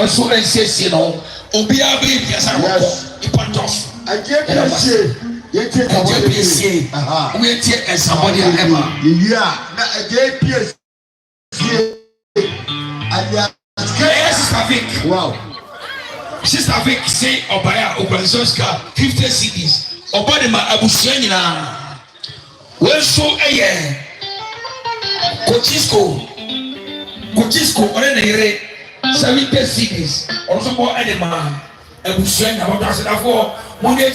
So and says, you know, Obia baby as I was, Ipantos. I get we take as somebody ever. Yeah, I get PS. Sister Vic. Wow. Sister Vic say Obaya Obanzoska 50 CDs. Obadima Abusianina. Well, so a year. Kochisco, or any 70 cities, also more animal, and we send about us for one day.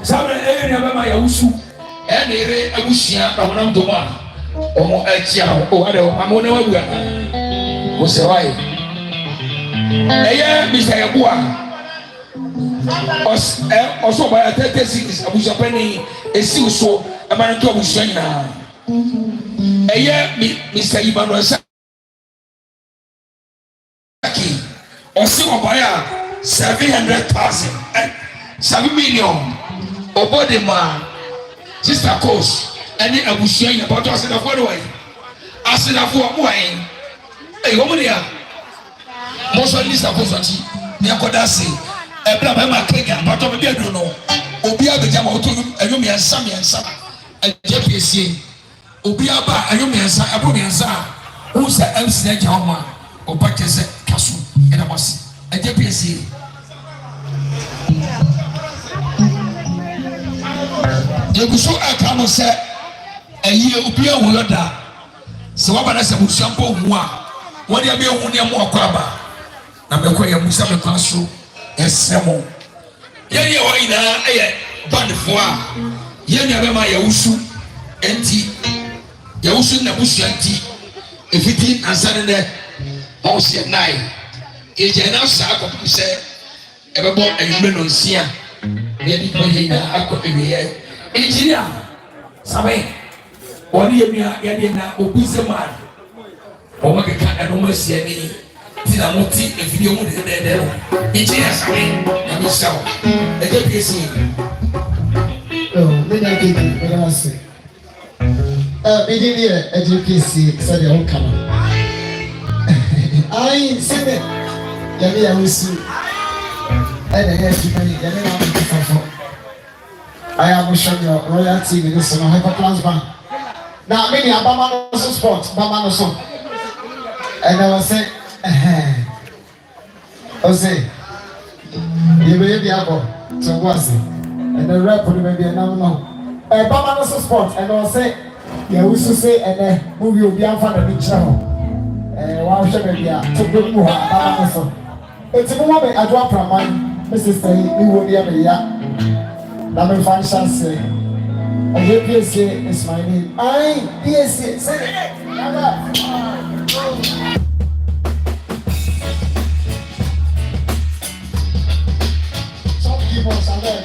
Some area of my Usu, and a ray of Usia, or one to one, or more Chia, or other Amona was a right. Mr. Yabua also by a 30 cities, I was a penny, a seal so. Amana to abusua nyinaa. Ɛyɛ Mr. Emmanuel Saki. Ɔsi ɔbɔyɛ a 700,000 7 million ɔbɔ de ma sister coast ɛne abusua nyinaa bɔtɔ asenafo de wɔyi asenafo ɔmo wɔyi ɛyɛ wɔn de a mɔsɔ lisa coast ɔkyi ne akɔda se ɛbila bɛrima kenya bɔtɔ bɛbi aduro no obi abegya ma ɔtɔ ɛyɔ mmiɛnsa ɛgye piesie obi aba ɛyɔ mmiɛnsa ɛbɔ mmiɛnsa a wɔn sɛ mc n'agya wɔn a ɔba kyɛ sɛ kaso ɛna mo se ɛgye piesie. Eguso aka no sɛ ɛyie obi ewu yɔ da sɛ waba na sɛ busua mpo hu a wɔde abɛ ehu ne ɛmo akɔ aba na mɛkɔ yɛ musa mɛkɔ so ɛsrɛ mo yɛn yɛ wɔn nyinaa ɛyɛ bandfoɔ a yɛn nyɛ bɛma yɛwusu ɛnti yɛwusu na busua nti efiti ansane dɛ ɔwɔsi ɛnan yɛgyɛ na saa akɔpem sɛ ɛbɛbɔ ɛnumɛ no nsia yɛde kɔ yɛn nyinaa akɔ ewieɛ. Engineer, sabe, wani yemia yadi na obuze man. Omo keka enomo siani ti na moti e video mu de. Engineer sabe, na mi saw. E de pesi. Oh, me na keke, me na say. Engineer, e de pesi say the whole kama. Ai, sebe. Yami ya usu. Ai na yesu mani, yami na Tafo. I am showing your Royal TV. This is a hyperclass band. Now, many are Bama no sport, Bama no song. And I was saying, I say, you may be able to was it. And the rap would be a no. Bama no sport. And I was saying, you also say, and the movie will be on for the big channel. One show maybe a to do more. Bama no song. It's a moment I drop from my Mrs. Say, you will be a Now my fan shall say, PSA is my name. PSA, say it. Some people are there.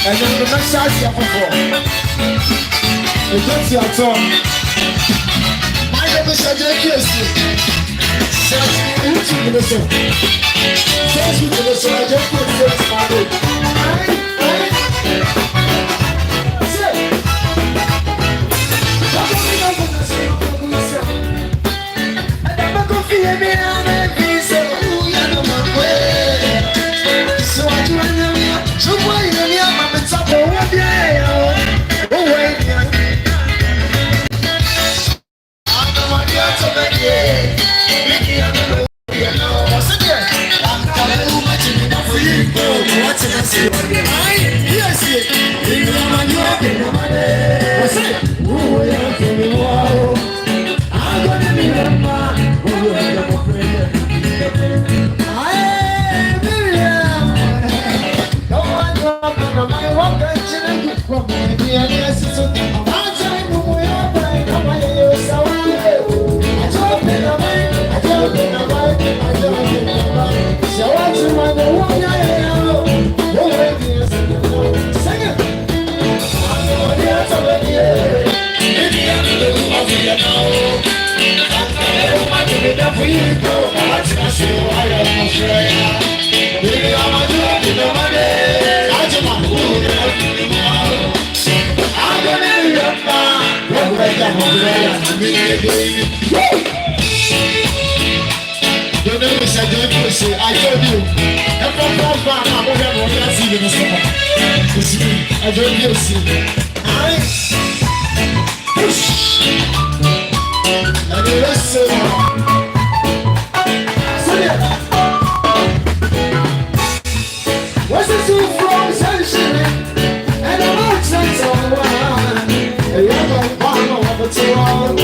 And then the next shot you before. It's your turn. My name is Odehyie Keff. Says you to listen. Says you to listen. I just put this on it. Your name is Odehyie Keff. I told you. Every man, I'm going to see you in the summer. You see, Odehyie Keff. Push. And the rest say, what's the two from sunshine? And I'm outside someone. And you're going to find out what's wrong.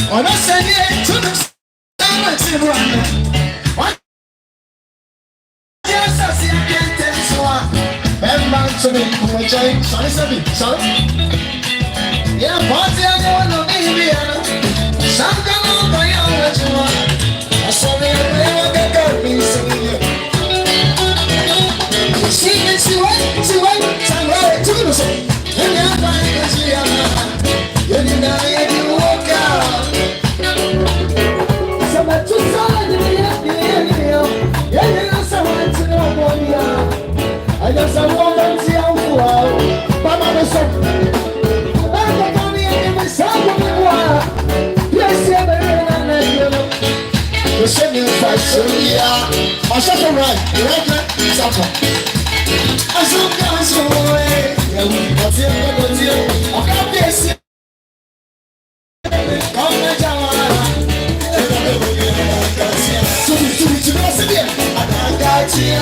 On a Sunday to the summer run. What? Yes, I see. I can't tell you so. Man, to me, sorry. Yeah, party, I don't know, baby. Some come on by what you want. I saw me, I get that piece of you. See what? Somewhere to the same. And you're fine, because you are. You deny you walk out. I just want to see how you are. Mama, the son. I'm going to be myself on the wall. Yes, you're the same in fashion. Yeah, my second right. Right, supper. I saw guys away. What's here? I can't be a sick. Come on, Jawan. I got you.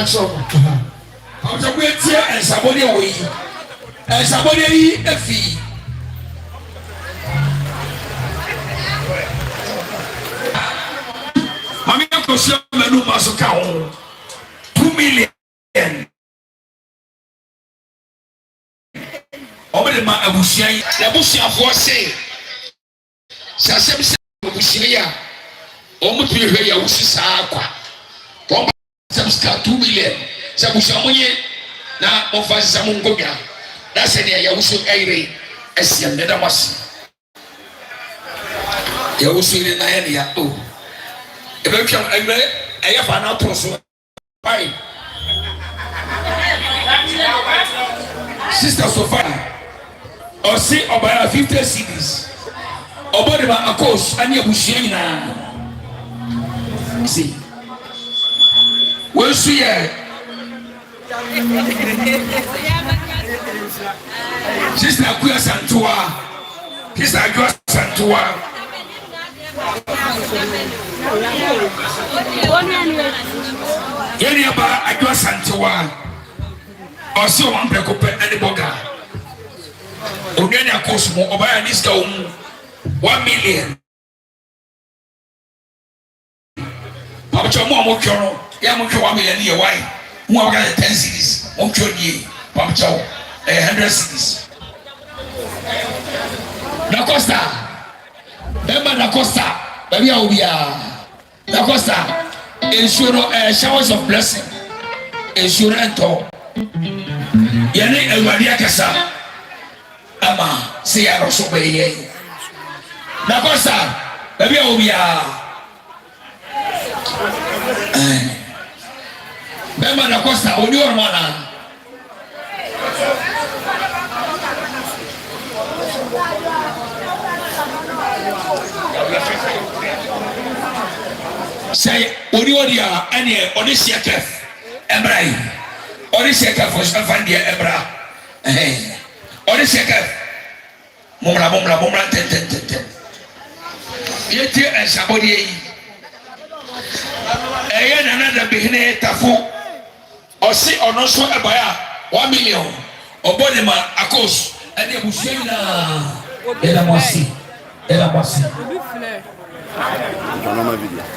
trouble. I'm just going to and somebody away. And somebody a fee. Mammy, I'm going to menu must count 2 million. Over the man of Bushia, the Bushia for say. Sasem Bushia, almost to hear your Sisaka. 2 million. Sabushamunye na ofasi mungoga. That's any ya usu aire esiam neda wasi. Ya usu ile na yani ya o. Ebe kwa aire aya fa na troso. Bye. Sister Sophia. Or say about 50 CDs. About the akos ani abushia nyina. See. We see Sister Akuya Santua. Sister Akuya Santua. Yeni aba Akuya Santua. Also one prekope any boga. Ogeni akosmo obaya niska 1 million. Papa chomo amokyo ya mokyo 1 million ye why? Who are 10 cities? Mokyo ye. Papa chow 100 cities. Da Costa. Bemba da Costa. Baby Obia. Da Costa. Ensure showers of blessing. Ensure ento. Yani elwadia kasa. Ama se ya roso beye. Da Costa. Baby Obia. Bemba da Costa. Oni ormana. Say Odehyie any Odehyie Keff Ebrai Odehyie Keff was Fandia Ebra Odehyie Keff Mumla ten Yeti and Sabodi another Behine Tafo or see or no so abaya 1 million or Bonema Akos and the Bushina Ela Mosi